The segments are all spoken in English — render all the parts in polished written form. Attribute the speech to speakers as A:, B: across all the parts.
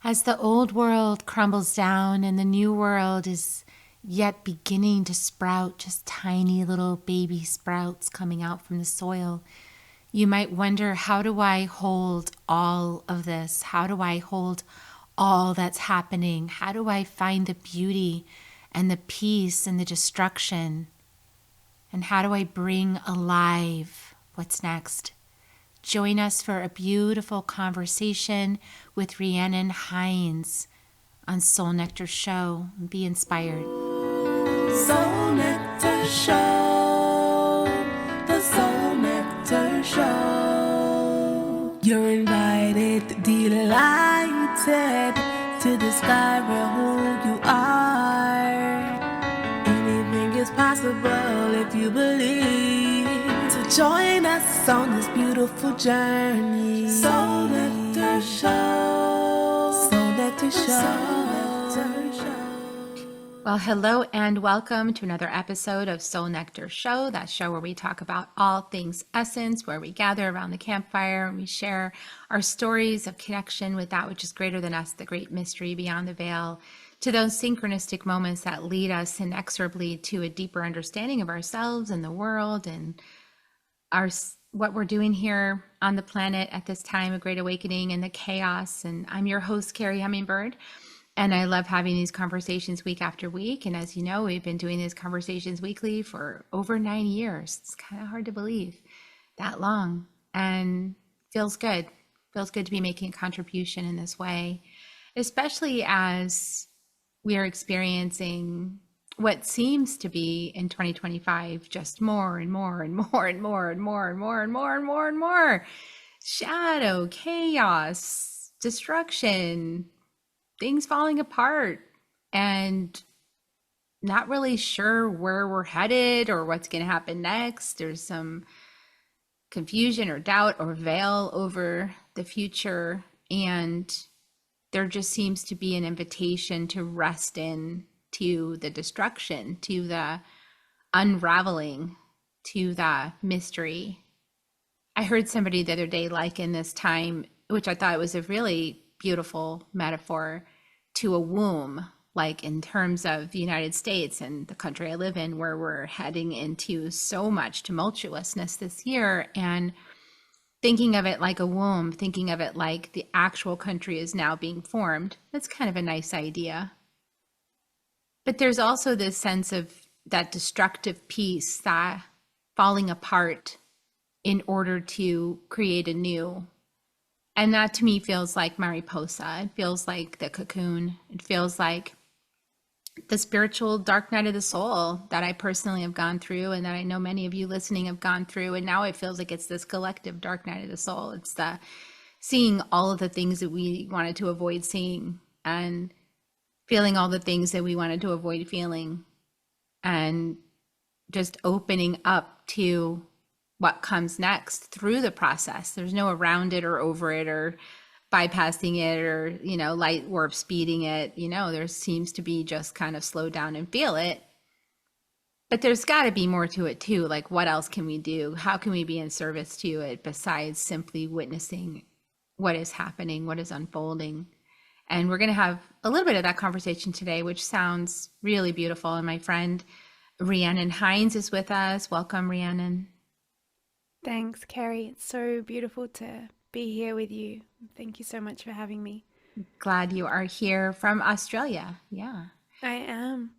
A: As the old world crumbles down and the new world is yet beginning to sprout, just tiny little baby sprouts coming out from the soil, you might wonder, how do I hold all of this? How do I hold all that's happening? How do I find the beauty and the peace and the destruction? And how do I bring alive what's next? Join us for a beautiful conversation with Rhiannon Heins on Soul Nectar Show. Be inspired.
B: Soul Nectar Show, the Soul Nectar Show. You're invited, delighted to discover who you are. Anything is possible if you believe. So join us on this beautiful journey. Soul Nectar Show, Soul Nectar Show, Soul Nectar Show.
A: Well, hello and welcome to another episode of Soul Nectar Show, that show where we talk about all things essence, where we gather around the campfire and we share our stories of connection with that which is greater than us, the great mystery beyond the veil, to those synchronistic moments that lead us inexorably to a deeper understanding of ourselves and the world and what we're doing here on the planet at this time of great awakening and the chaos. And I'm your host, Carrie Hummingbird. And I love having these conversations week after week. And as you know, we've been doing these conversations weekly for over 9 years. It's kind of hard to believe that long, and feels good. Feels good to be making a contribution in this way, especially as we are experiencing what seems to be in 2025 just more and more and more and more and more and more and more and more and more shadow, chaos, destruction, things falling apart, and not really sure where we're headed or what's going to happen next. There's some confusion or doubt or veil over the future, and there just seems to be an invitation to rest in to the destruction, to the unraveling, to the mystery. I heard somebody the other day liken this time, which I thought was a really beautiful metaphor, to a womb, like in terms of the United States and the country I live in, where we're heading into so much tumultuousness this year, and thinking of it like a womb, thinking of it like the actual country is now being formed. That's kind of a nice idea. But there's also this sense of that destructive piece, that falling apart in order to create a new. And that to me feels like Mariposa. It feels like the cocoon. It feels like the spiritual dark night of the soul that I personally have gone through, and that I know many of you listening have gone through. And now it feels like it's this collective dark night of the soul. It's the seeing all of the things that we wanted to avoid seeing, and feeling all the things that we wanted to avoid feeling, and just opening up to what comes next through the process. There's no around it or over it or bypassing it or, light warp speeding it. There seems to be just kind of slow down and feel it. But there's got to be more to it too. Like, what else can we do? How can we be in service to it besides simply witnessing what is happening, what is unfolding? And we're going to have a little bit of that conversation today, which sounds really beautiful. And my friend Rhiannon Heins is with us. Welcome, Rhiannon.
C: Thanks, Carrie. It's so beautiful to be here with you. Thank you so much for having me.
A: Glad you are here from Australia. Yeah.
C: I am.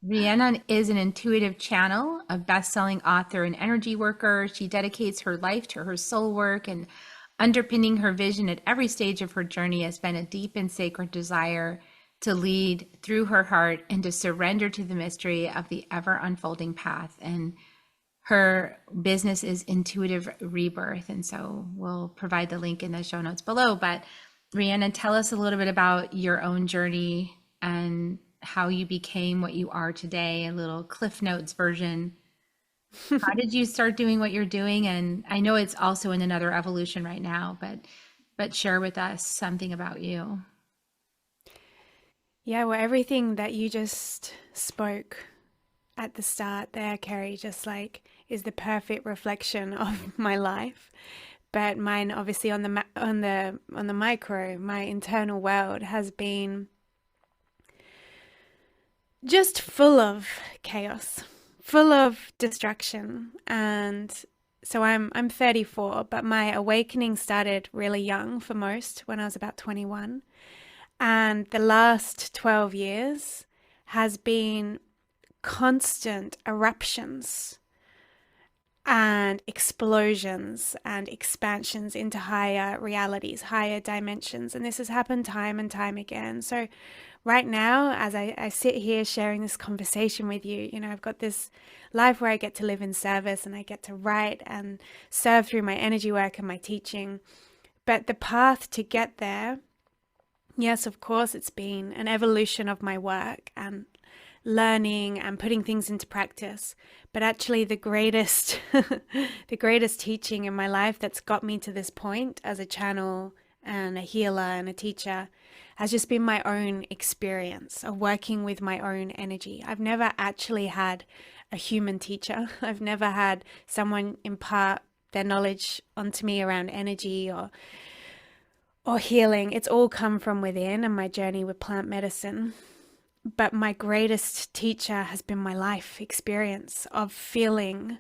A: Rhiannon is an intuitive channel, a best-selling author and energy worker. She dedicates her life to her soul work, and underpinning her vision at every stage of her journey has been a deep and sacred desire to lead through her heart and to surrender to the mystery of the ever unfolding path. And her business is Intuitive Rebirth. And so we'll provide the link in the show notes below. But Rhiannon, tell us a little bit about your own journey and how you became what you are today, a little Cliff Notes version. How did you start doing what you're doing? And I know it's also in another evolution right now, but share with us something about you.
C: Yeah, well, everything that you just spoke at the start there, Carrie, just like is the perfect reflection of my life. but mine obviously on the micro, my internal world has been just full of chaos, full of destruction. And so I'm 34, but my awakening started really young for most, when I was about 21. And the last 12 years has been constant eruptions and explosions and expansions into higher realities, higher dimensions. And this has happened time and time again. So right now, as I sit here sharing this conversation with you, I've got this life where I get to live in service and I get to write and serve through my energy work and my teaching. But the path to get there, yes, of course, it's been an evolution of my work and learning and putting things into practice. But actually the greatest the greatest teaching in my life that's got me to this point as a channel and a healer and a teacher has just been my own experience of working with my own energy. I've never actually had a human teacher. I've never had someone impart their knowledge onto me around energy or healing. It's all come from within and my journey with plant medicine. But my greatest teacher has been my life experience of feeling,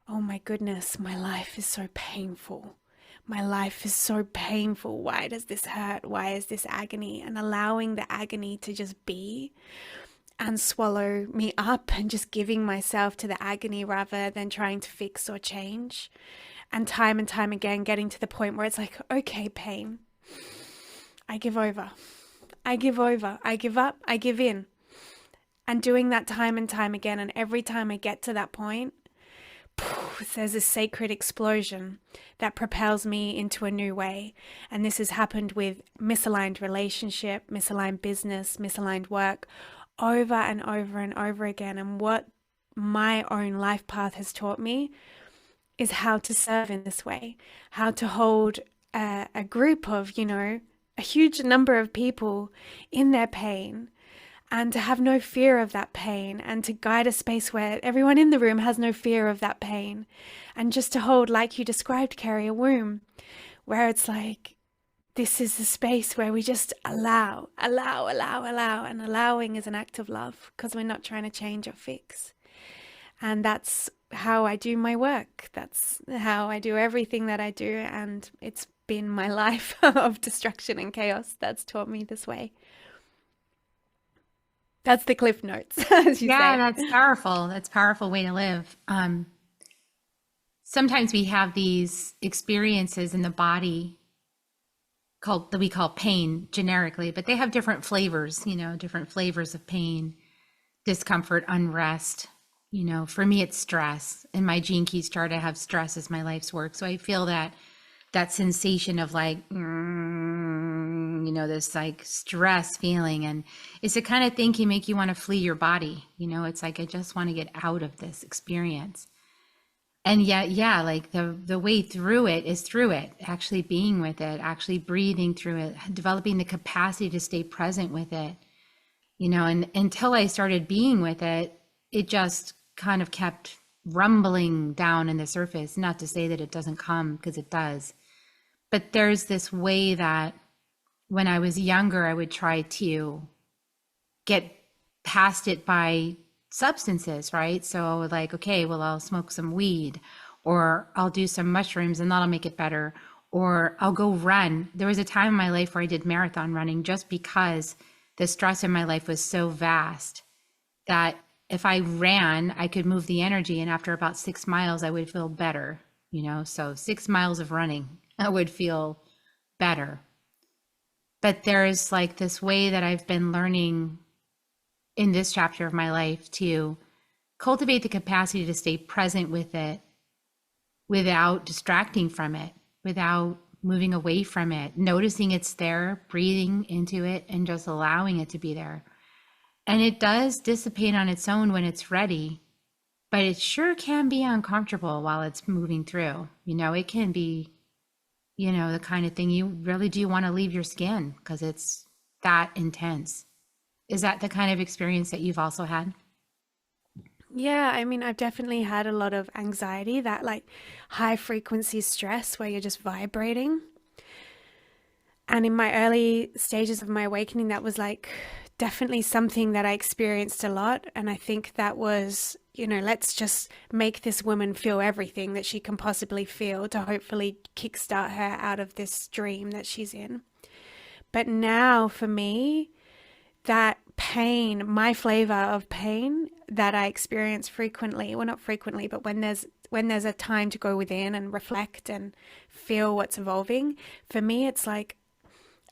C: oh my goodness, my life is so painful. My life is so painful. Why does this hurt? Why is this agony? And allowing the agony to just be and swallow me up and just giving myself to the agony rather than trying to fix or change. And time again, getting to the point where it's like, okay, pain, I give over. I give over, I give up, I give in. And doing that time and time again. And every time I get to that point, there's a sacred explosion that propels me into a new way. And this has happened with misaligned relationship, misaligned business, misaligned work over and over and over again. And what my own life path has taught me is how to serve in this way, how to hold a group of, a huge number of people in their pain, and to have no fear of that pain, and to guide a space where everyone in the room has no fear of that pain, and just to hold, like you described, Carrie, a womb, where it's like, this is the space where we just allow, and allowing is an act of love, because we're not trying to change or fix. And that's how I do my work. That's how I do everything that I do, and it's been my life of destruction and chaos that's taught me this way. That's the cliff notes, as you say.
A: That's powerful. That's a powerful way to live. Sometimes we have these experiences in the body that we call pain generically, but they have different flavors, different flavors of pain, discomfort, unrest. For me, it's stress. In my Gene Keys chart, I have stress as my life's work. So I feel that sensation of like, this like stress feeling. And it's the kind of thing can make you want to flee your body. It's like, I just want to get out of this experience. And yet, like the way through it is through it, actually being with it, actually breathing through it, developing the capacity to stay present with it, and until I started being with it, it just kind of kept rumbling down in the surface. Not to say that it doesn't come, because it does. But there's this way that when I was younger, I would try to get past it by substances, right? So like, okay, well, I'll smoke some weed, or I'll do some mushrooms and that'll make it better, or I'll go run. There was a time in my life where I did marathon running just because the stress in my life was so vast that if I ran, I could move the energy. And after about 6 miles, I would feel better, so 6 miles of running, I would feel better. But there's like this way that I've been learning in this chapter of my life to cultivate the capacity to stay present with it without distracting from it, without moving away from it, noticing it's there, breathing into it, and just allowing it to be there. And it does dissipate on its own when it's ready, but it sure can be uncomfortable while it's moving through. It can be, the kind of thing you really do want to leave your skin because it's that intense. Is that the kind of experience that you've also had?
C: Yeah, I mean, I've definitely had a lot of anxiety, that like high frequency stress where you're just vibrating. And in my early stages of my awakening, that was like definitely something that I experienced a lot. And I think that was, let's just make this woman feel everything that she can possibly feel to hopefully kickstart her out of this dream that she's in. But now for me, that pain, my flavor of pain that I experience frequently, well, not frequently, but when there's a time to go within and reflect and feel what's evolving, for me, it's like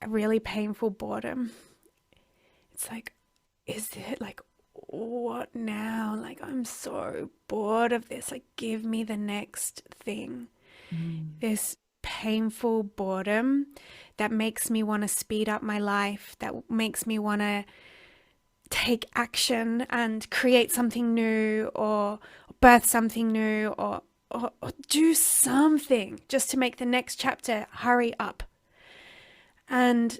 C: a really painful boredom. It's like, is it like, what now? Like, I'm so bored of this. Like, give me the next thing.
A: Mm.
C: This painful boredom that makes me want to speed up my life, that makes me want to take action and create something new or birth something new or do something just to make the next chapter hurry up. And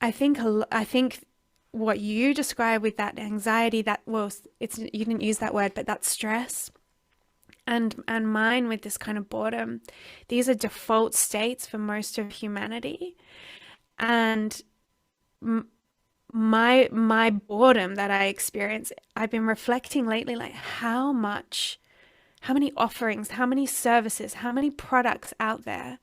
C: I think what you describe with that anxiety, that, well, it's, you didn't use that word, but that stress, and mine with this kind of boredom, these are default states for most of humanity. And my boredom that I experience, I've been reflecting lately, like how many offerings, how many services, how many products out there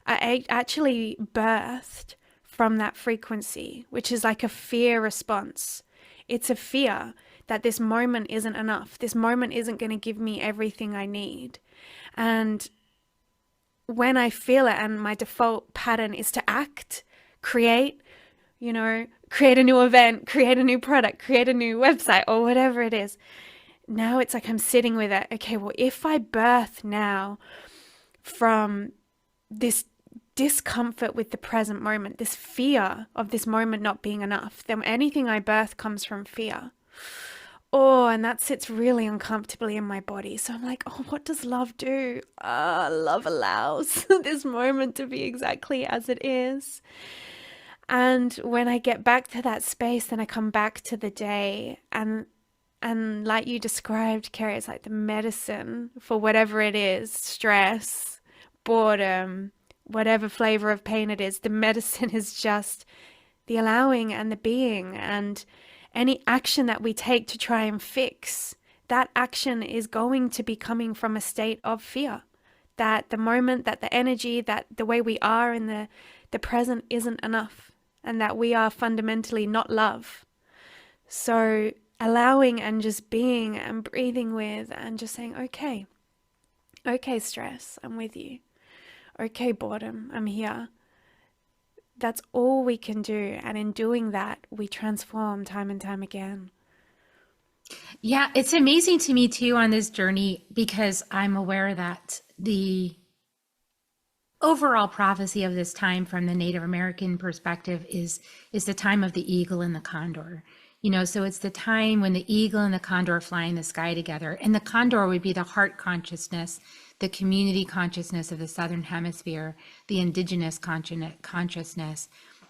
C: are actually birthed from that frequency, which is like a fear response. It's a fear that this moment isn't enough. This moment isn't going to give me everything I need. And when I feel it, and my default pattern is to act, create, create a new event, create a new product, create a new website, or whatever it is. Now it's like I'm sitting with it. Okay, well, if I birth now from this discomfort with the present moment, this fear of this moment not being enough, then anything I birth comes from fear. Oh, and that sits really uncomfortably in my body. So I'm like, oh, what does love do? Love allows this moment to be exactly as it is. And when I get back to that space, then I come back to the day, and like you described, Carrie, it's like the medicine for whatever it is, stress, boredom, whatever flavor of pain it is. The medicine is just the allowing and the being, and any action that we take to try and fix, that action is going to be coming from a state of fear. That the moment, that the energy, that the way we are in the present isn't enough, and that we are fundamentally not love. So allowing and just being and breathing with and just saying, okay, stress, I'm with you. Okay, boredom, I'm here. That's all we can do. And in doing that, we transform time and time again.
A: Yeah, it's amazing to me too on this journey because I'm aware that the overall prophecy of this time from the Native American perspective is the time of the eagle and the condor. So it's the time when the eagle and the condor fly in the sky together. And the condor would be the heart consciousness, the community consciousness of the Southern Hemisphere, the indigenous consciousness.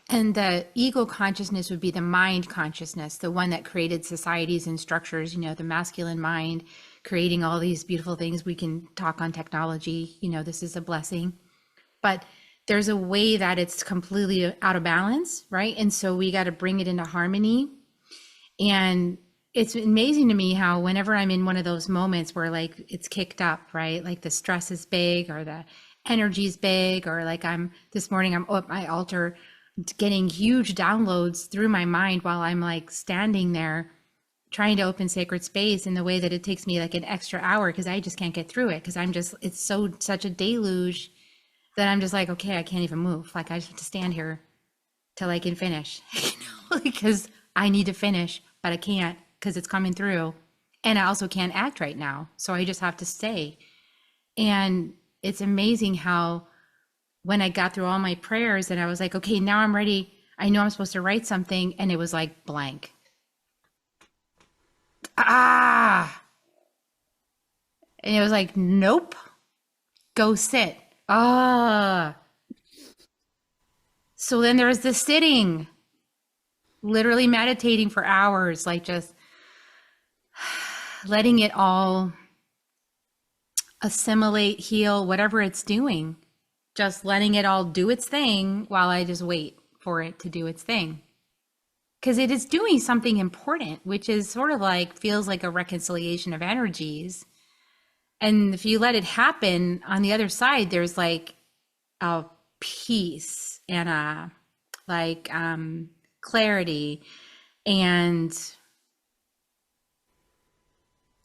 A: And the eagle consciousness would be the mind consciousness, the one that created societies and structures, the masculine mind, creating all these beautiful things. We can talk on technology, this is a blessing. But there's a way that it's completely out of balance, right? And so we got to bring it into harmony. And it's amazing to me how whenever I'm in one of those moments where like it's kicked up, right? Like the stress is big or the energy is big, or like this morning I'm at my altar getting huge downloads through my mind while I'm like standing there trying to open sacred space in the way that it takes me like an extra hour because I just can't get through it because it's such a deluge that I'm just like, okay, I can't even move. Like I just have to stand here till I can finish, because I need to finish, but I can't because it's coming through. And I also can't act right now. So I just have to stay. And it's amazing how when I got through all my prayers and I was like, okay, now I'm ready. I know I'm supposed to write something. And it was like blank. And it was like, nope, go sit. So then there was the sitting, literally meditating for hours, like just letting it all assimilate, heal, whatever it's doing, just letting it all do its thing while I just wait for it to do its thing. Because it is doing something important, which is sort of like, feels like a reconciliation of energies. And if you let it happen, on the other side, there's like a peace and a like clarity. And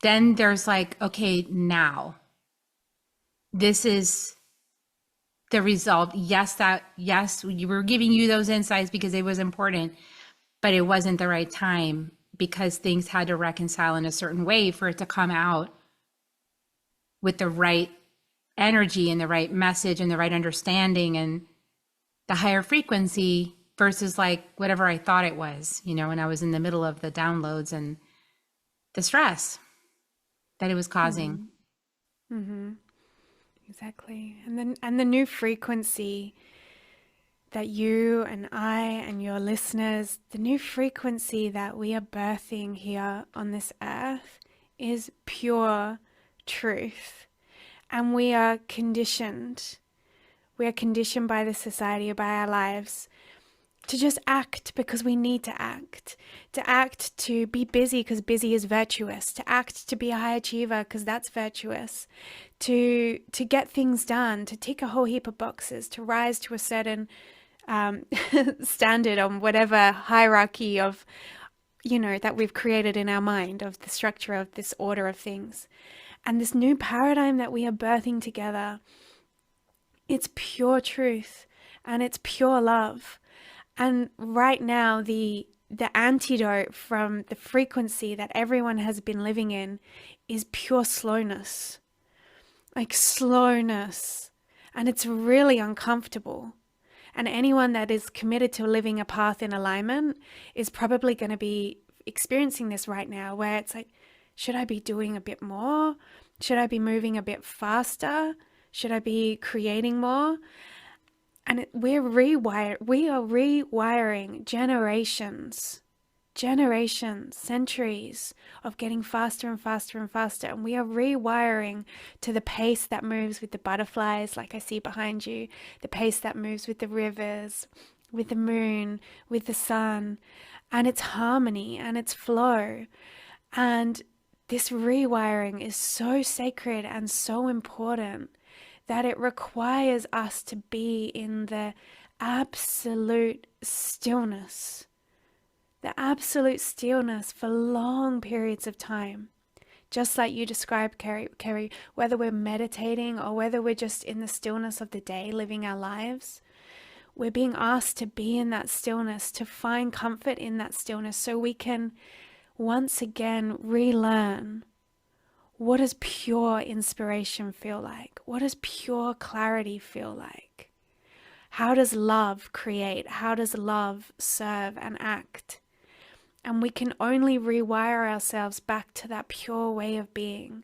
A: then there's like, okay, now this is the result. Yes, we were giving you those insights because it was important, but it wasn't the right time because things had to reconcile in a certain way for it to come out with the right energy and the right message and the right understanding and the higher frequency versus like whatever I thought it was, when I was in the middle of the downloads and the stress that it was causing.
C: Mm-hmm. Exactly. And the new frequency that you and I and your listeners, the new frequency that we are birthing here on this earth is pure truth. And we are conditioned. We are conditioned by the society, by our lives, to just act because we need to act to be busy because busy is virtuous, to act to be a high achiever because that's virtuous, to get things done, to tick a whole heap of boxes, to rise to a certain standard on whatever hierarchy of, that we've created in our mind of the structure of this order of things. And this new paradigm that we are birthing together, it's pure truth and it's pure love. And right now, the antidote from the frequency that everyone has been living in is pure slowness. Like slowness. And it's really uncomfortable. And anyone that is committed to living a path in alignment is probably going to be experiencing this right now, where it's like, should I be doing a bit more? Should I be moving a bit faster? Should I be creating more? And we are rewiring generations, centuries of getting faster and faster and faster. And we are rewiring to the pace that moves with the butterflies, like I see behind you, the pace that moves with the rivers, with the moon, with the sun, and its harmony and its flow. And this rewiring is so sacred and so important that it requires us to be in the absolute stillness for long periods of time. Just like you described, Kerry, whether we're meditating or whether we're just in the stillness of the day, living our lives, we're being asked to be in that stillness, to find comfort in that stillness so we can once again relearn. What does pure inspiration feel like? What does pure clarity feel like? How does love create? How does love serve and act? And we can only rewire ourselves back to that pure way of being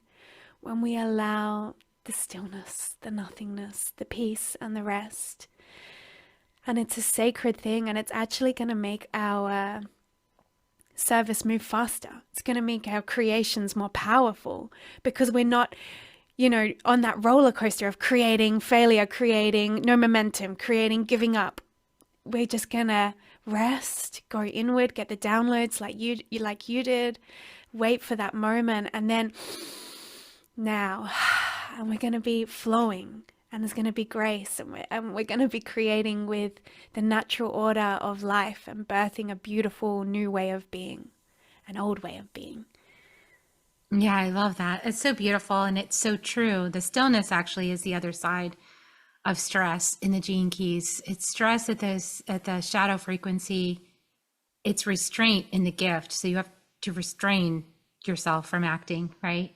C: when we allow the stillness, the nothingness, the peace and the rest. And it's a sacred thing, and it's actually going to make our service move faster. It's going to make our creations more powerful because we're not, on that roller coaster of creating failure, creating no momentum, creating giving up. We're just going to rest, go inward, get the downloads like you did, wait for that moment, and then now, and we're going to be flowing. And there's going to be grace, and we're going to be creating with the natural order of life and birthing a beautiful new way of being, an old way of being.
A: Yeah, I love that. It's so beautiful and it's so true. The stillness actually is the other side of stress in the gene keys. It's stress at the shadow frequency. It's restraint in the gift. So you have to restrain yourself from acting, right?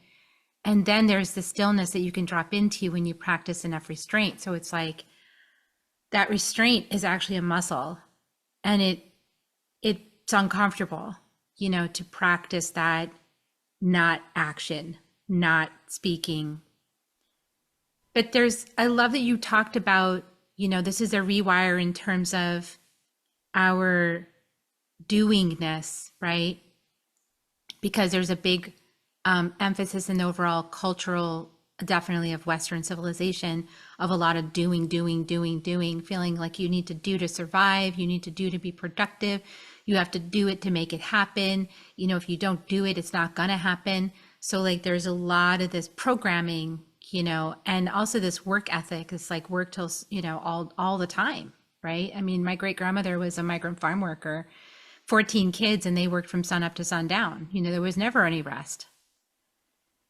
A: And then there's the stillness that you can drop into when you practice enough restraint. So it's that restraint is actually a muscle, and it's uncomfortable, to practice that, not action, not speaking. But I love that you talked about, this is a rewire in terms of our doingness, right? Because there's a big emphasis in the overall cultural, definitely of Western civilization, of a lot of doing, feeling like you need to do to survive, you need to do to be productive, you have to do it to make it happen. If you don't do it, it's not going to happen. So like there's a lot of this programming, and also this work ethic. It's like work till, all the time, right? I mean, my great grandmother was a migrant farm worker, 14 kids, and they worked from sun up to sundown. There was never any rest.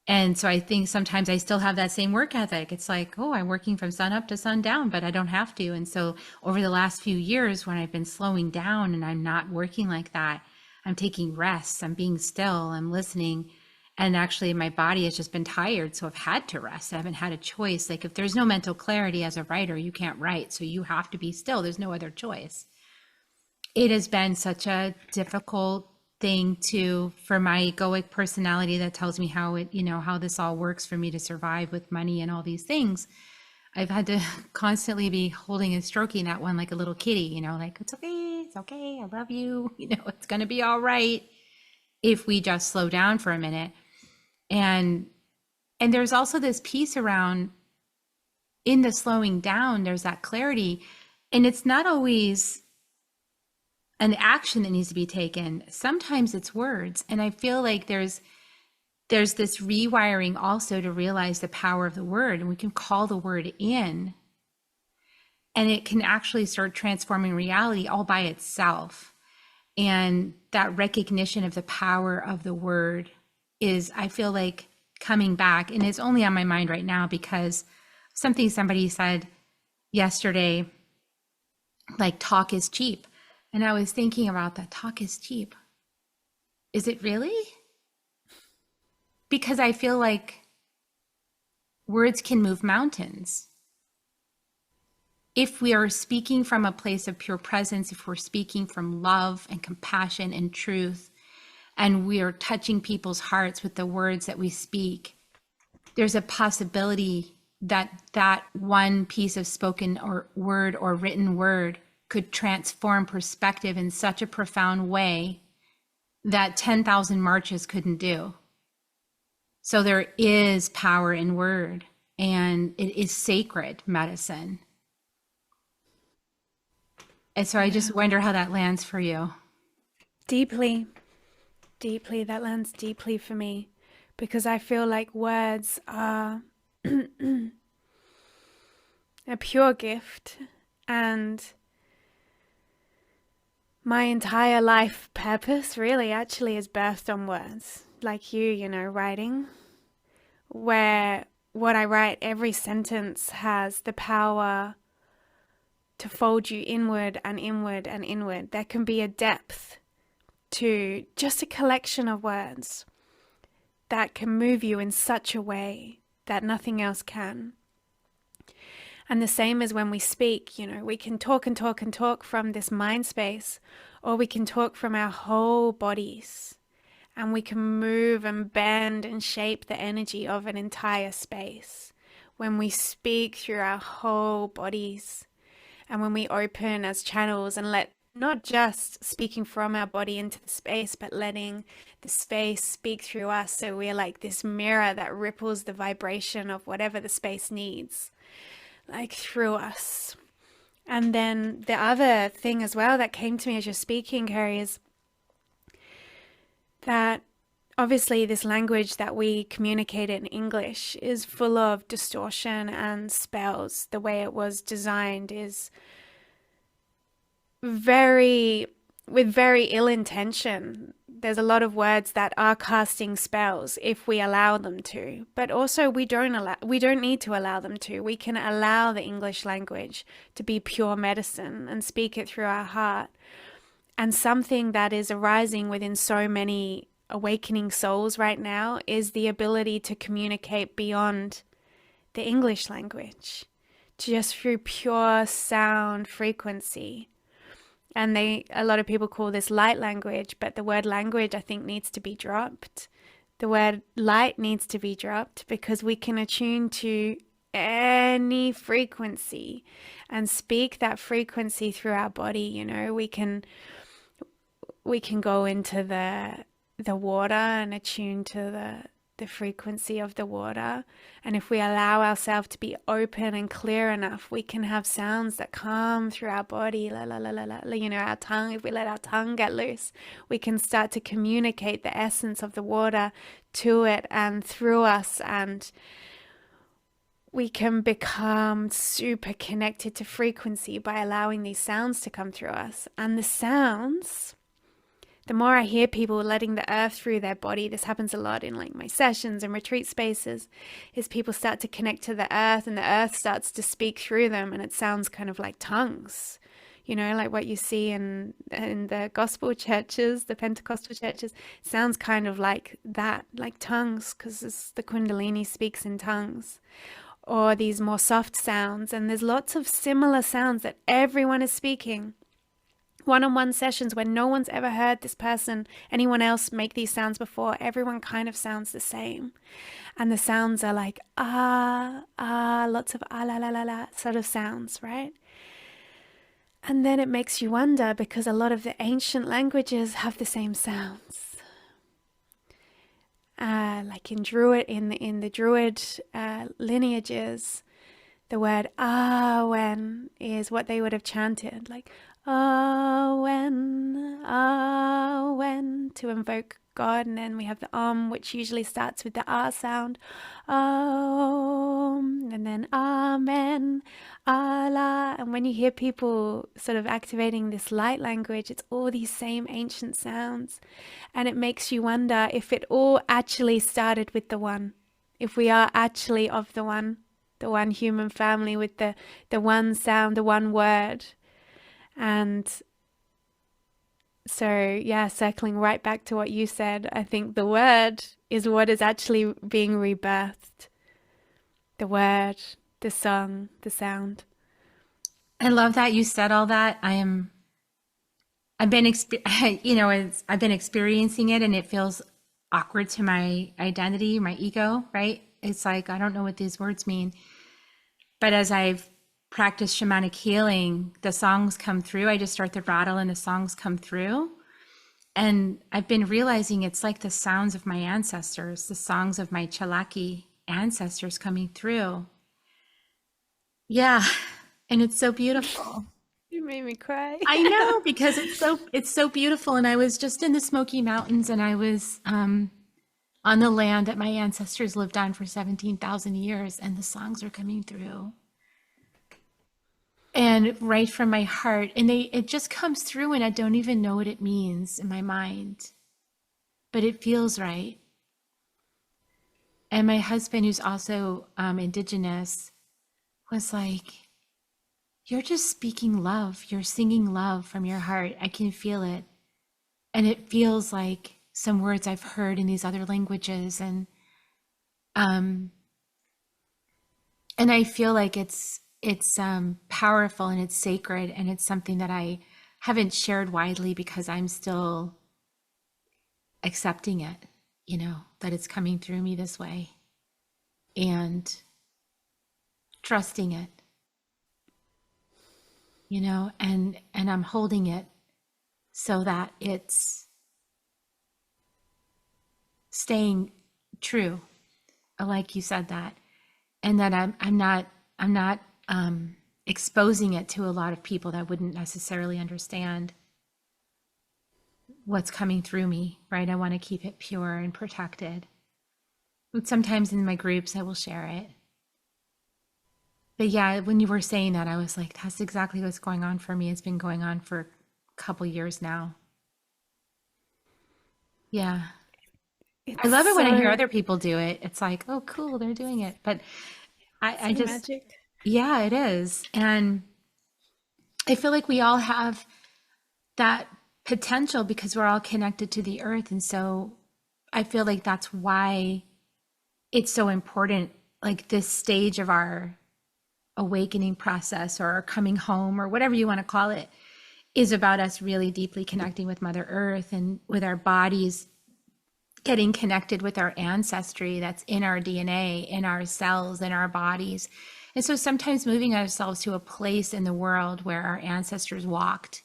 A: And so I think sometimes I still have that same work ethic. It's like, oh, I'm working from sun up to sundown, but I don't have to. And so over the last few years, when I've been slowing down and I'm not working like that, I'm taking rests, I'm being still, I'm listening. And actually my body has just been tired. So I've had to rest. I haven't had a choice. Like if there's no mental clarity as a writer, you can't write. So you have to be still. There's no other choice. It has been such a difficult thing for my egoic personality that tells me how how this all works for me to survive with money and all these things. I've had to constantly be holding and stroking that one like a little kitty, like it's okay, I love you, it's going to be all right if we just slow down for a minute. And there's also this piece around, in the slowing down, there's that clarity, and it's not always an action that needs to be taken. Sometimes it's words. And I feel like there's this rewiring also to realize the power of the word, and we can call the word in, and it can actually start transforming reality all by itself. And that recognition of the power of the word is, I feel like, coming back. And it's only on my mind right now because somebody said yesterday, like, talk is cheap. And I was thinking about that. Talk is cheap. Is it really? Because I feel like words can move mountains. If we are speaking from a place of pure presence, if we're speaking from love and compassion and truth, and we are touching people's hearts with the words that we speak, there's a possibility that one piece of spoken or word or written word could transform perspective in such a profound way that 10,000 marches couldn't do. So there is power in word, and it is sacred medicine. And so I just wonder how that lands for you.
C: Deeply, that lands deeply for me, because I feel like words are a pure gift, and my entire life purpose really actually is birthed on words, like writing, where what I write, every sentence has the power to fold you inward and inward and inward. There can be a depth to just a collection of words that can move you in such a way that nothing else can. And the same as when we speak, we can talk and talk and talk from this mind space, or we can talk from our whole bodies, and we can move and bend and shape the energy of an entire space when we speak through our whole bodies, and when we open as channels and let not just speaking from our body into the space, but letting the space speak through us. So we're like this mirror that ripples the vibration of whatever the space needs, like through us. And then the other thing as well that came to me as you're speaking, Carrie, is that obviously this language that we communicate in English is full of distortion and spells. The way it was designed is with very ill intention. There's a lot of words that are casting spells if we allow them to, but also we don't need to allow them to. We can allow the English language to be pure medicine and speak it through our heart. And something that is arising within so many awakening souls right now is the ability to communicate beyond the English language, just through pure sound frequency. And a lot of people call this light language, but the word language, I think, needs to be dropped. The word light needs to be dropped, because we can attune to any frequency and speak that frequency through our body. We can go into the water and attune to the frequency of the water. And if we allow ourselves to be open and clear enough, we can have sounds that come through our body, la la la la la, you know, our tongue. If we let our tongue get loose, we can start to communicate the essence of the water to it and through us, and we can become super connected to frequency by allowing these sounds to come through us. And the sounds, the more I hear people letting the earth through their body, this happens a lot in like my sessions and retreat spaces, is people start to connect to the earth and the earth starts to speak through them, and it sounds kind of like tongues, you know, like what you see in the gospel churches, the Pentecostal churches. It sounds kind of like that, like tongues, because the Kundalini speaks in tongues, or these more soft sounds. And there's lots of similar sounds that everyone is speaking. One-on-one sessions where no one's ever heard this person, anyone else make these sounds before, everyone kind of sounds the same. And the sounds are like, lots of la la la la sort of sounds, right? And then it makes you wonder, because a lot of the ancient languages have the same sounds. Like in the Druid lineages, the word Awen is what they would have chanted, like Awen, Awen, to invoke God. And then we have the which usually starts with the R sound, Om, and then Amen, Allah. And when you hear people sort of activating this light language, it's all these same ancient sounds. And it makes you wonder if it all actually started with the one, if we are actually of the one human family with the one sound, the one word. And so, yeah, circling right back to what you said, I think the word is what is actually being rebirthed. The word, the song, the sound.
A: I love that you said all that. I've been experiencing it, and it feels awkward to my identity, my ego, right? It's like, I don't know what these words mean. But as I've practiced shamanic healing, the songs come through. I just start the rattle and the songs come through. And I've been realizing it's like the sounds of my ancestors, the songs of my Chalaki ancestors coming through. Yeah. And it's so beautiful.
C: You made me cry.
A: I know, because it's so beautiful. And I was just in the Smoky Mountains, and I was on the land that my ancestors lived on for 17,000 years, and the songs are coming through. And right from my heart, and it just comes through, and I don't even know what it means in my mind, but it feels right. And my husband, who's also Indigenous, was like, you're just speaking love. You're singing love from your heart. I can feel it. And it feels like some words I've heard in these other languages. And I feel like it's powerful, and it's sacred, and it's something that I haven't shared widely because I'm still accepting it, that it's coming through me this way, and trusting it, and I'm holding it so that it's staying true, like you said that, and that I'm not exposing it to a lot of people that wouldn't necessarily understand what's coming through me, right? I want to keep it pure and protected. But sometimes in my groups, I will share it. But yeah, when you were saying that, I was like, that's exactly what's going on for me. It's been going on for a couple years now. Yeah. I love it when I hear other people do it. It's like, oh, cool, they're doing it. But I just,
C: magic.
A: Yeah, it is. And I feel like we all have that potential because we're all connected to the earth. And so I feel like that's why it's so important, like this stage of our awakening process, or our coming home, or whatever you want to call it, is about us really deeply connecting with Mother Earth and with our bodies, getting connected with our ancestry that's in our DNA, in our cells, in our bodies. And so sometimes moving ourselves to a place in the world where our ancestors walked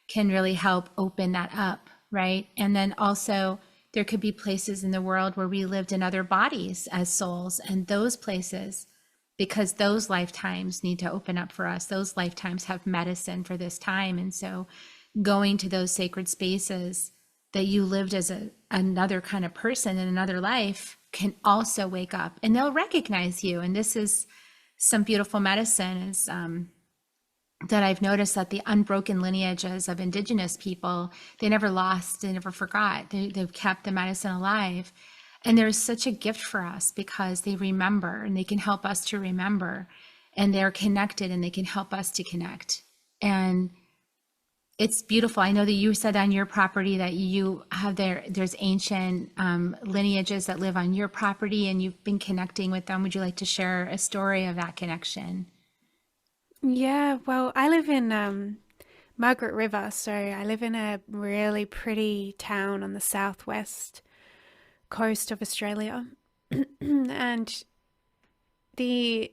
A: can really help open that up, right? And then also there could be places in the world where we lived in other bodies as souls, and those places, because those lifetimes need to open up for us, those lifetimes have medicine for this time. And so going to those sacred spaces that you lived as another kind of person in another life can also wake up, and they'll recognize you. And this is some beautiful medicine is that I've noticed, that the unbroken lineages of Indigenous people, they never lost, they never forgot. They've kept the medicine alive. And there's such a gift for us because they remember, and they can help us to remember, and they're connected, and they can help us to connect. And it's beautiful. I know that you said on your property that you have there's ancient lineages that live on your property, and you've been connecting with them. Would you like to share a story of that connection?
C: Yeah, well, I live in Margaret River, so I live in a really pretty town on the southwest coast of Australia. And the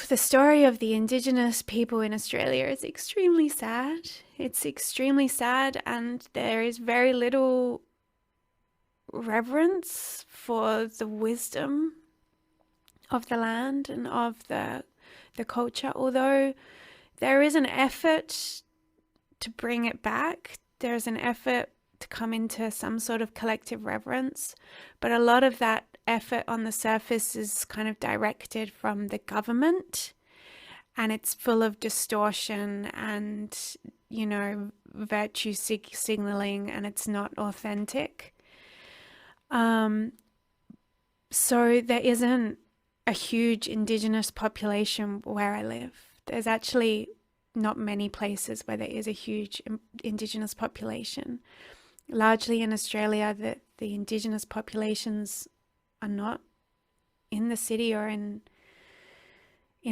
C: the story of the Indigenous people in Australia is extremely sad. It's extremely sad, and there is very little reverence for the wisdom of the land and of the culture. Although there is an effort to bring it back, there's an effort to come into some sort of collective reverence, but a lot of that effort on the surface is kind of directed from the government, and it's full of distortion and, you know, virtue signaling, and it's not authentic. So there isn't a huge Indigenous population where I live. There's actually not many places where there is a huge Indigenous population. Largely in Australia, the Indigenous populations are not in the city or in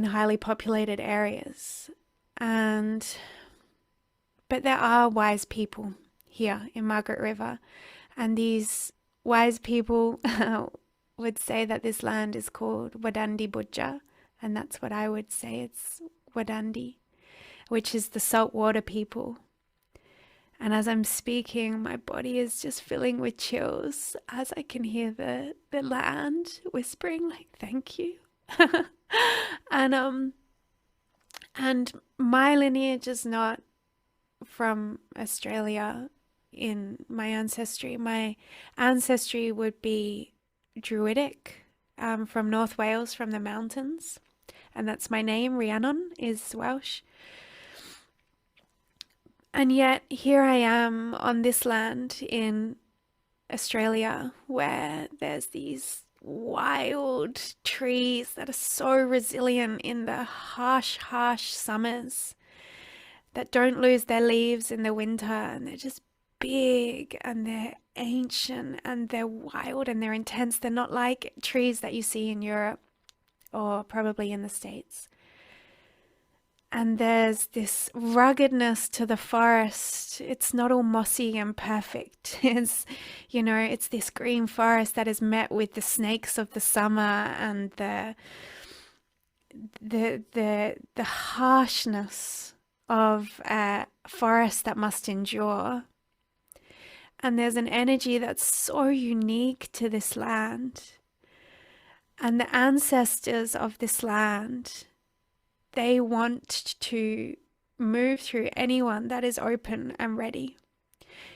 C: highly populated areas. But there are wise people here in Margaret River, and these wise people would say that this land is called Wadandi Budja, and that's what I would say. It's Wadandi, which is the saltwater people. And as I'm speaking, my body is just filling with chills as I can hear the land whispering, like, thank you. And my lineage is not from Australia in my ancestry. My ancestry would be Druidic, from North Wales, from the mountains. And that's my name. Rhiannon is Welsh. And yet here I am on this land in Australia, where there's these wild trees that are so resilient in the harsh summers, that don't lose their leaves in the winter, and they're just big, and they're ancient, and they're wild, and they're intense. They're not like trees that you see in Europe or probably in the States. And there's this ruggedness to the forest. It's not all mossy and perfect. It's, you know, it's this green forest that is met with the snakes of the summer and the harshness of a forest that must endure. And there's an energy that's so unique to this land. And the ancestors of this land, they want to move through anyone that is open and ready.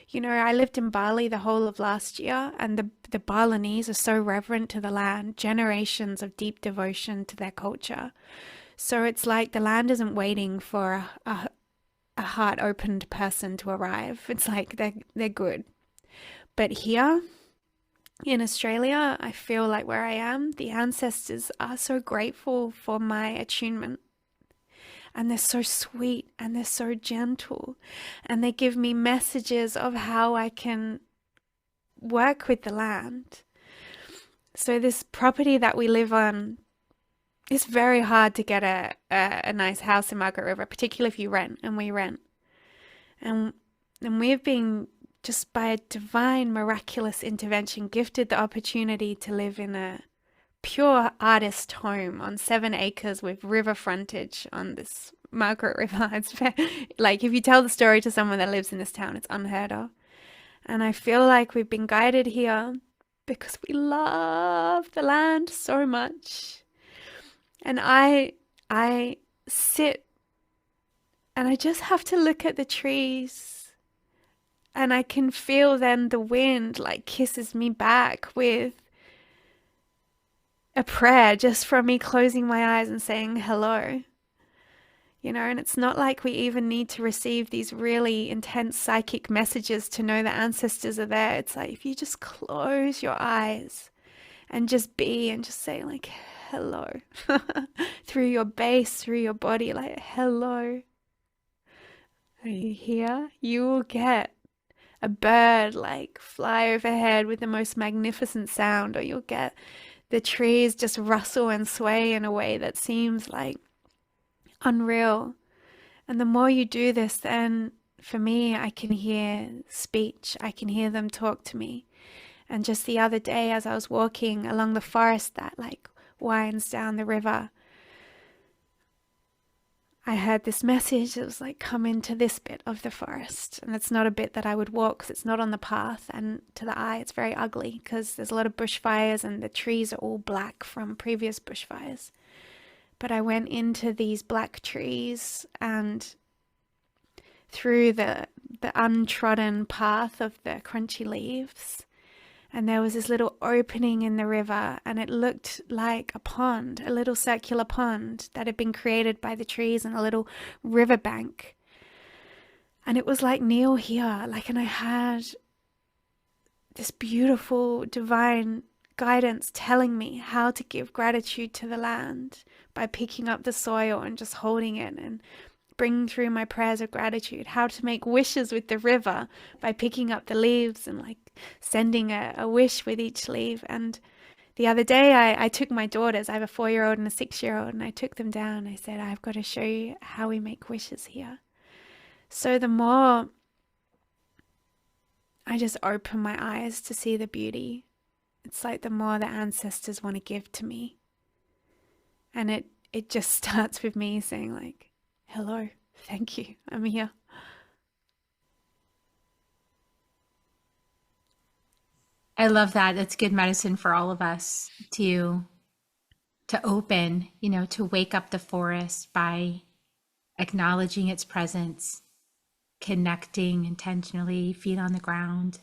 C: You know, I lived in Bali the whole of last year, and the Balinese are so reverent to the land, generations of deep devotion to their culture. So it's like the land isn't waiting for a heart-opened person to arrive. It's like they're good. But here in Australia, I feel like where I am, the ancestors are so grateful for my attunement. And they're so sweet, and they're so gentle, and they give me messages of how I can work with the land. So this property that we live on, it's very hard to get a nice house in Margaret River, particularly if you rent, and we rent. And we've been, just by a divine, miraculous intervention, gifted the opportunity to live in a pure artist home on 7 acres with river frontage on this Margaret River. It's like, if you tell the story to someone that lives in this town, it's unheard of. And I feel like we've been guided here because we love the land so much. And I sit and I just have to look at the trees, and I can feel then the wind like kisses me back with a prayer just from me closing my eyes and saying hello. And it's not like we even need to receive these really intense psychic messages to know the ancestors are there. It's like if you just close your eyes and just be and just say like hello through your base, through your body, like hello. Are you here? You will get a bird like fly overhead with the most magnificent sound, or you'll get the trees just rustle and sway in a way that seems like unreal. And the more you do this, then for me, I can hear speech. I can hear them talk to me. And just the other day, as I was walking along the forest that like winds down the river, I heard this message that was like, come into this bit of the forest. And it's not a bit that I would walk because it's not on the path. And to the eye, it's very ugly because there's a lot of bushfires and the trees are all black from previous bushfires. But I went into these black trees and through the untrodden path of the crunchy leaves. And there was this little opening in the river, and it looked like a pond, a little circular pond that had been created by the trees and a little riverbank. And it was like, kneel here. And I had this beautiful divine guidance telling me how to give gratitude to the land by picking up the soil and just holding it and bringing through my prayers of gratitude, how to make wishes with the river by picking up the leaves and like sending a wish with each leaf. And the other day I took my daughters, I have a 4-year-old and a 6-year-old, and I took them down. I said, I've got to show you how we make wishes here. So the more I just open my eyes to see the beauty, it's like the more the ancestors want to give to me. And it just starts with me saying like, hello, thank you, I'm here.
A: I love that. It's good medicine for all of us to open, to wake up the forest by acknowledging its presence, connecting intentionally, feet on the ground,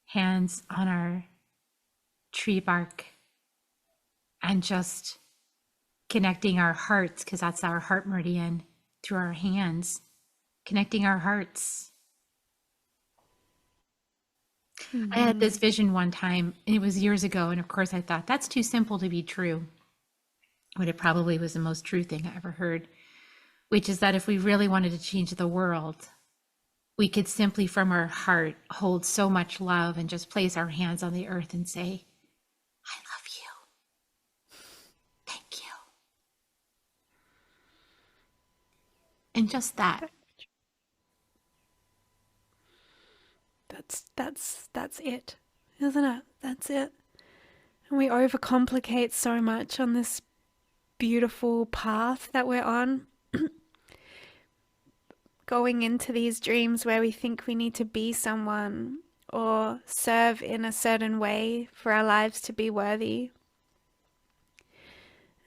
A: hands on our tree bark, and just connecting our hearts, because that's our heart meridian, through our hands, connecting our hearts. I had this vision one time, and it was years ago, and of course I thought, that's too simple to be true. But it probably was the most true thing I ever heard, which is that if we really wanted to change the world, we could simply from our heart hold so much love and just place our hands on the earth and say, I love you. Thank you. And just that.
C: That's it, isn't it? That's it. And we overcomplicate so much on this beautiful path that we're on. Going into these dreams where we think we need to be someone or serve in a certain way for our lives to be worthy.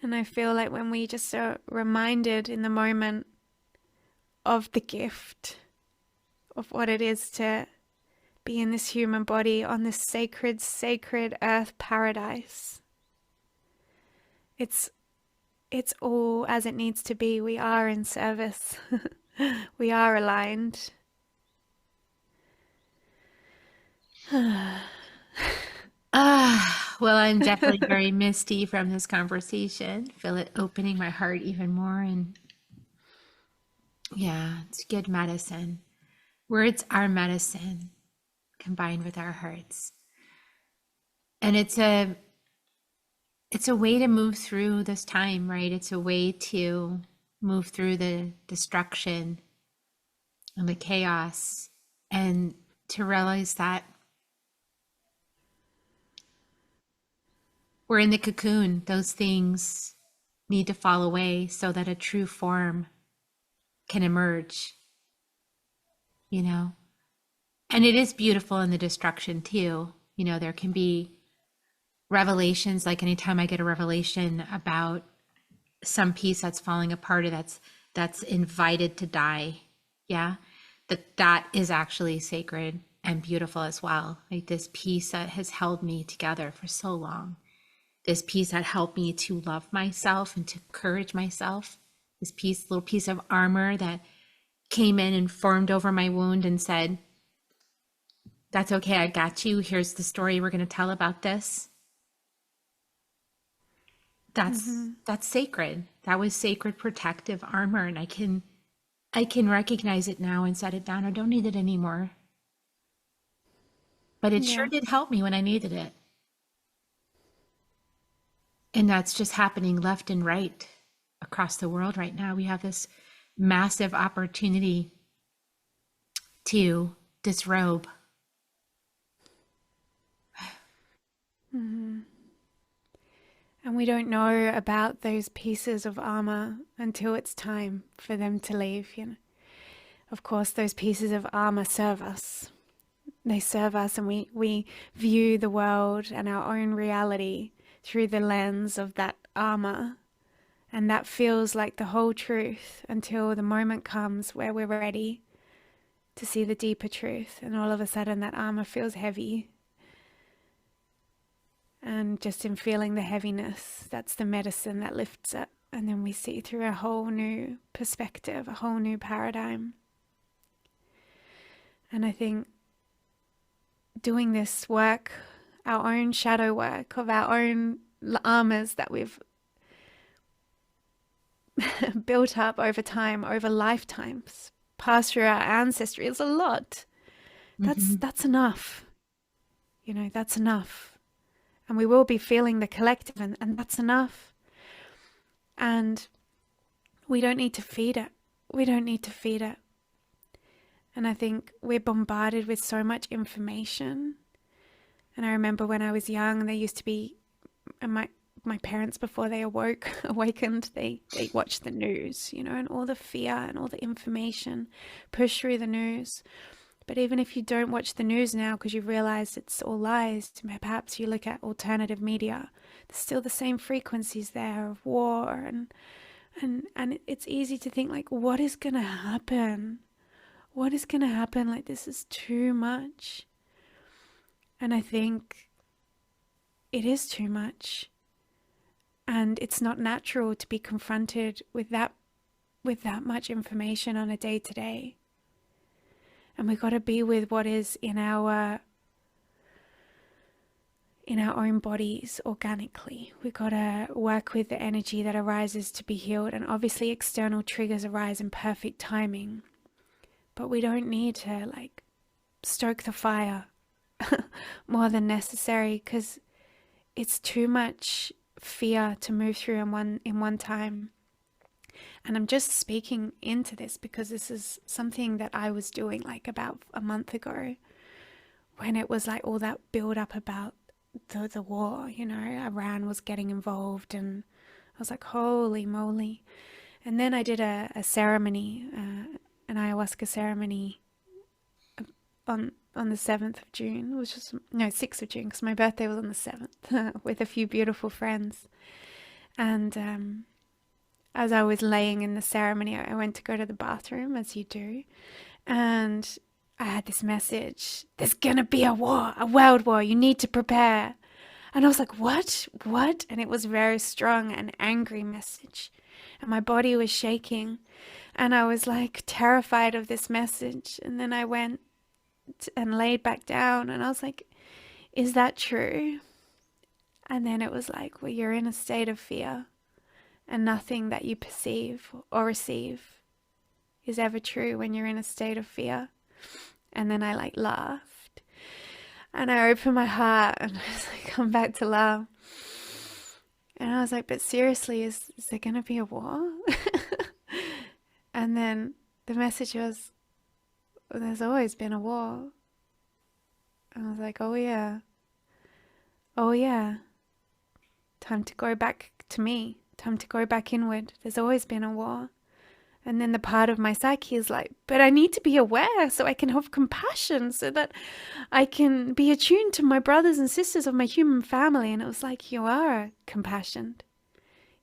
C: And I feel like when we just are reminded in the moment of the gift of what it is to be in this human body on this sacred, sacred earth paradise. It's all as it needs to be. We are in service. We are aligned.
A: Well, I'm definitely very misty from this conversation. Feel it opening my heart even more. And yeah, it's good medicine. Words are medicine combined with our hearts. And it's a way to move through this time, right? It's a way to move through the destruction and the chaos, and to realize that we're in the cocoon. Those things need to fall away so that a true form can emerge, And it is beautiful in the destruction too. You know, there can be revelations, like anytime I get a revelation about some piece that's falling apart or that's invited to die. Yeah. That is actually sacred and beautiful as well. Like this piece that has held me together for so long. This piece that helped me to love myself and to courage myself. This piece, little piece of armor that came in and formed over my wound and said, that's okay, I got you. Here's the story we're going to tell about this. That's sacred. That was sacred protective armor, and I can recognize it now and set it down. I don't need it anymore. But it sure
C: Yeah.
A: did help me when I needed it. And that's just happening left and right across the world right now. We have this massive opportunity to disrobe.
C: And we don't know about those pieces of armor until it's time for them to leave, you know. Of course, those pieces of armor serve us. They serve us, and we view the world and our own reality through the lens of that armor. And that feels like the whole truth until the moment comes where we're ready to see the deeper truth. And all of a sudden that armor feels heavy. And just in feeling the heaviness, that's the medicine that lifts it. And then we see through a whole new perspective, a whole new paradigm. And I think doing this work, our own shadow work of our own armors that we've built up over time, over lifetimes, passed through our ancestry, is a lot. That's enough. You know, that's enough. And we will be feeling the collective, and that's enough. And we don't need to feed it. We don't need to feed it. And I think we're bombarded with so much information. And I remember when I was young, there used to be, my parents, before they awakened, they watched the news, you know, and all the fear and all the information pushed through the news. But even if you don't watch the news now because you've realized it's all lies, perhaps you look at alternative media, there's still the same frequencies there of war, and it's easy to think like, what is going to happen? What is going to happen? Like, this is too much. And I think it is too much. And it's not natural to be confronted with that much information on a day-to-day. And we got to be with what is in our own bodies organically. We got to work with the energy that arises to be healed. And obviously external triggers arise in perfect timing. But we don't need to like stoke the fire more than necessary, because it's too much fear to move through in one time. And I'm just speaking into this because this is something that I was doing like about a month ago, when it was like all that build up about the war, you know, Iran was getting involved, and I was like, holy moly. And then I did a ceremony, an ayahuasca ceremony on the 7th of June, which was, no, 6th of June, because my birthday was on the 7th, with a few beautiful friends. And as I was laying in the ceremony, I went to go to the bathroom, as you do, and I had this message: there's gonna be a war, a world war, you need to prepare. And I was like, what? And it was very strong and angry message, and my body was shaking, and I was like terrified of this message. And then I went and laid back down, and I was like, is that true? And then it was like, well, you're in a state of fear, and nothing that you perceive or receive is ever true when you're in a state of fear. And then I like laughed, and I opened my heart, and I was like, come back to love. And I was like, but seriously, is there going to be a war? And then the message was, well, there's always been a war. And I was like, oh yeah. Time to go back to me. Time to go back inward. There's always been a war. And then the part of my psyche is like, but I need to be aware so I can have compassion, so that I can be attuned to my brothers and sisters of my human family. And it was like, you are compassionate.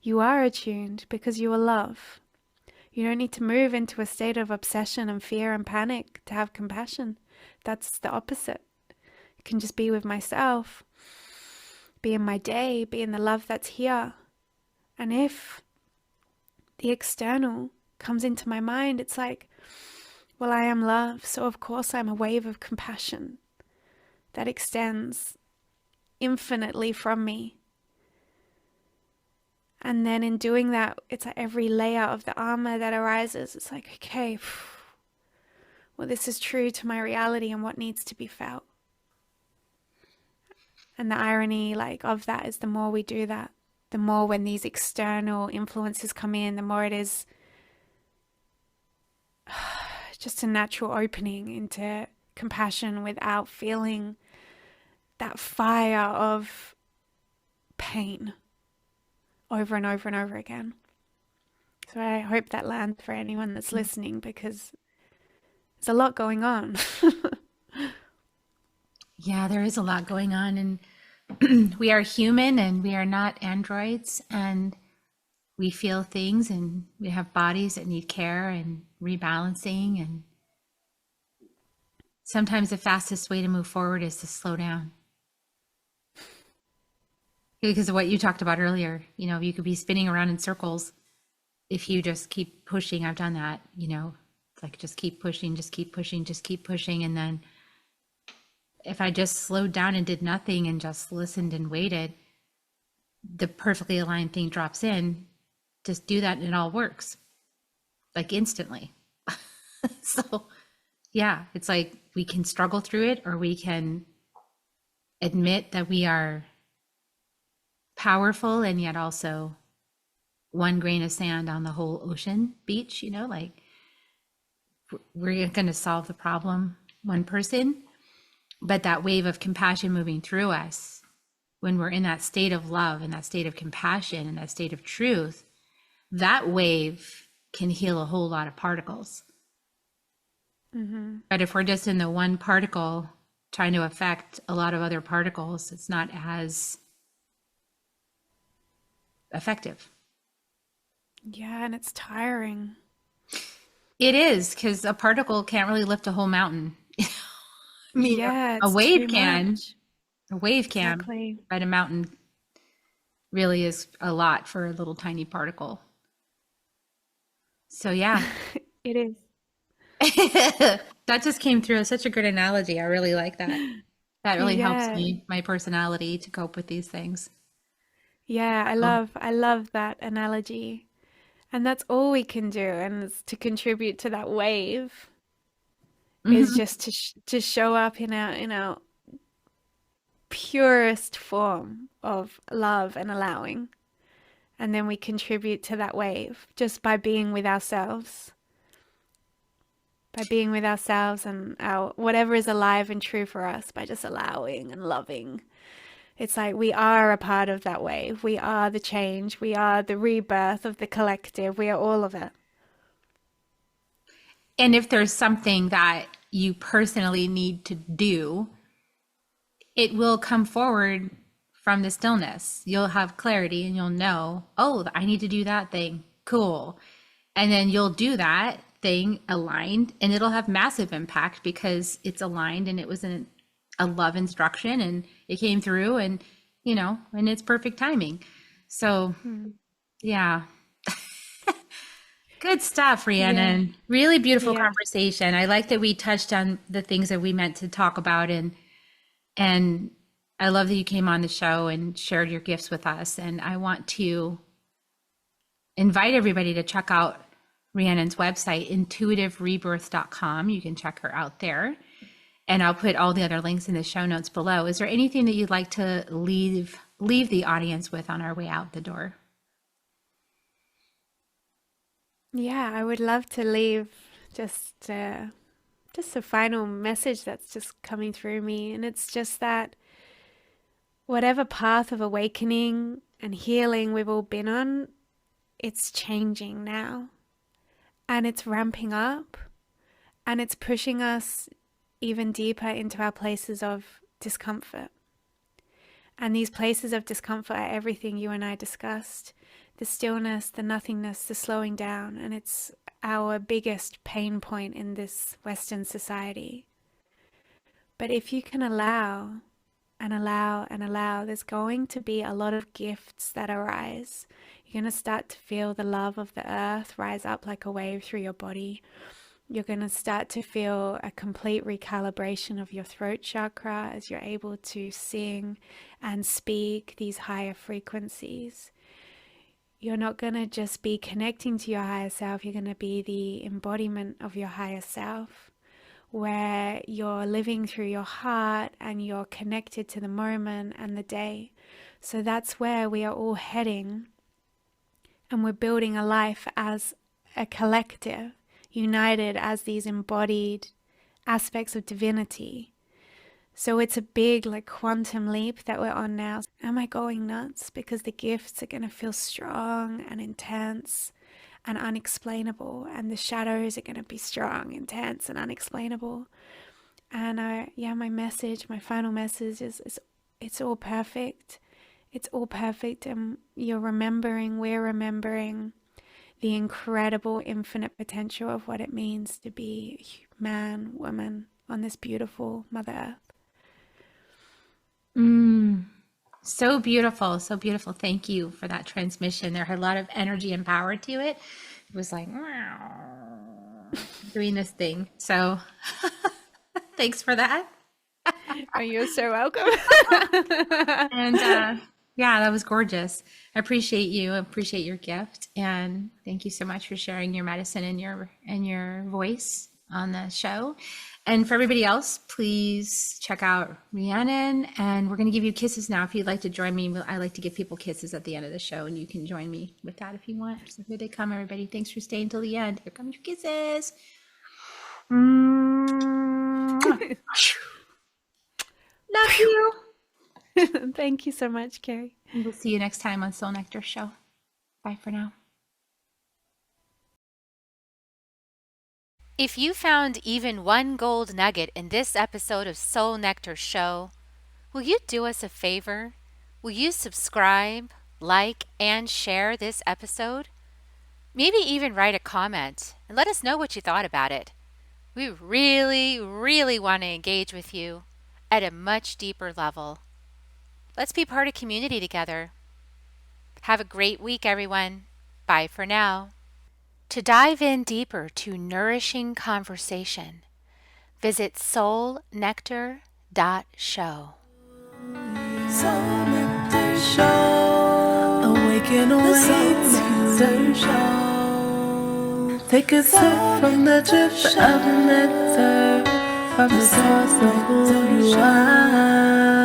C: You are attuned because you are love. You don't need to move into a state of obsession and fear and panic to have compassion. That's the opposite. I can just be with myself, be in my day, be in the love that's here. And if the external comes into my mind, it's like, well, I am love, so of course I'm a wave of compassion that extends infinitely from me. And then in doing that, it's like every layer of the armor that arises, it's like, okay, well, this is true to my reality and what needs to be felt. And the irony of that is the more we do that, the more when these external influences come in, the more it is just a natural opening into compassion without feeling that fire of pain over and over and over again. So I hope that lands for anyone that's listening, because there's a lot going on.
A: Yeah, there is a lot going on, and we are human and we are not androids, and we feel things and we have bodies that need care and rebalancing. And sometimes the fastest way to move forward is to slow down. Because of what you talked about earlier, you could be spinning around in circles if you just keep pushing. I've done that, it's like just keep pushing, just keep pushing, just keep pushing. And then if I just slowed down and did nothing and just listened and waited, the perfectly aligned thing drops in. Just do that and it all works, like instantly. So yeah, it's like we can struggle through it, or we can admit that we are powerful and yet also one grain of sand on the whole ocean beach, like we're going to solve the problem one person, but that wave of compassion moving through us, when we're in that state of love and that state of compassion and that state of truth, that wave can heal a whole lot of particles. Mm-hmm. But if we're just in the one particle trying to affect a lot of other particles, it's not as effective.
C: Yeah, and it's tiring.
A: It is, because a particle can't really lift a whole mountain. I mean,
C: Yeah,
A: a
C: it's
A: wave
C: too
A: can.
C: much.
A: A wave can,
C: Exactly.
A: but a mountain really is a lot for a little tiny particle. So yeah.
C: It is.
A: That just came through as such a good analogy. I really like that. That really helps
C: Yeah.
A: me, my personality, to cope with these things.
C: Yeah,
A: Oh.
C: I love that analogy. And that's all we can do, and it's to contribute to that wave is
A: Mhm.
C: just to show up in our purest form of love and allowing. And then we contribute to that wave just by being with ourselves. By being with ourselves and our whatever is alive and true for us, by just allowing and loving. It's like we are a part of that wave. We are the change. We are the rebirth of the collective. We are all of it.
A: And if there's something that you personally need to do, it will come forward from the stillness. You'll have clarity and you'll know, oh, I need to do that thing. Cool. And then you'll do that thing aligned, and it'll have massive impact because it's aligned and it was a love instruction and it came through, and and it's perfect timing. So yeah. Good stuff,
C: Yeah.
A: Rhiannon. Really beautiful
C: Yeah.
A: conversation. I like that we touched on the things that we meant to talk about, and I love that you came on the show and shared your gifts with us. And I want to invite everybody to check out Rhiannon's website, intuitiverebirth.com. You can check her out there. And I'll put all the other links in the show notes below. Is there anything that you'd like to leave the audience with on our way out the door?
C: Yeah, I would love to leave just a final message that's just coming through me. And it's just that whatever path of awakening and healing we've all been on, it's changing now. and it's ramping up, and it's pushing us even deeper into our places of discomfort. And these places of discomfort are everything you and I discussed: the stillness, the nothingness, the slowing down. And it's our biggest pain point in this Western society. But if you can allow and allow and allow, there's going to be a lot of gifts that arise. You're going to start to feel the love of the earth rise up like a wave through your body. You're going to start to feel a complete recalibration of your throat chakra as you're able to sing and speak these higher frequencies. You're not going to just be connecting to your higher self, you're going to be the embodiment of your higher self, where you're living through your heart and you're connected to the moment and the day. So that's where we are all heading, and we're building a life as a collective, united as these embodied aspects of divinity. So it's a big quantum leap that we're on now. Am I going nuts? Because the gifts are going to feel strong and intense and unexplainable, and the shadows are going to be strong, intense, and unexplainable. And my final message is it's all perfect. It's all perfect, and we're remembering the incredible infinite potential of what it means to be man, woman on this beautiful Mother Earth.
A: So beautiful, so beautiful. Thank you for that transmission. There had a lot of energy and power to it. It was like doing this thing. So thanks for that.
C: Oh, you're so welcome.
A: And yeah, that was gorgeous. I appreciate you. I appreciate your gift, and thank you so much for sharing your medicine and your voice on the show. And for everybody else, please check out Rhiannon, and we're going to give you kisses now. If you'd like to join me, I like to give people kisses at the end of the show, and you can join me with that if you want. So here they come, everybody. Thanks for staying till the end. Here come your kisses. Love you.
C: Thank you so much, Carrie.
A: And we'll see you next time on Soul Nectar Show. Bye for now.
D: If you found even one gold nugget in this episode of Soul Nectar Show, will you do us a favor? Will you subscribe, like, and share this episode? Maybe even write a comment and let us know what you thought about it. We really, really want to engage with you at a much deeper level. Let's be part of community together. Have a great week, everyone. Bye for now. To dive in deeper to nourishing conversation, visit soulnectar.show.
B: Soul Nectar Show. Awaken, awake to show. Take a sip from the drip of nectar, from the source of who you are.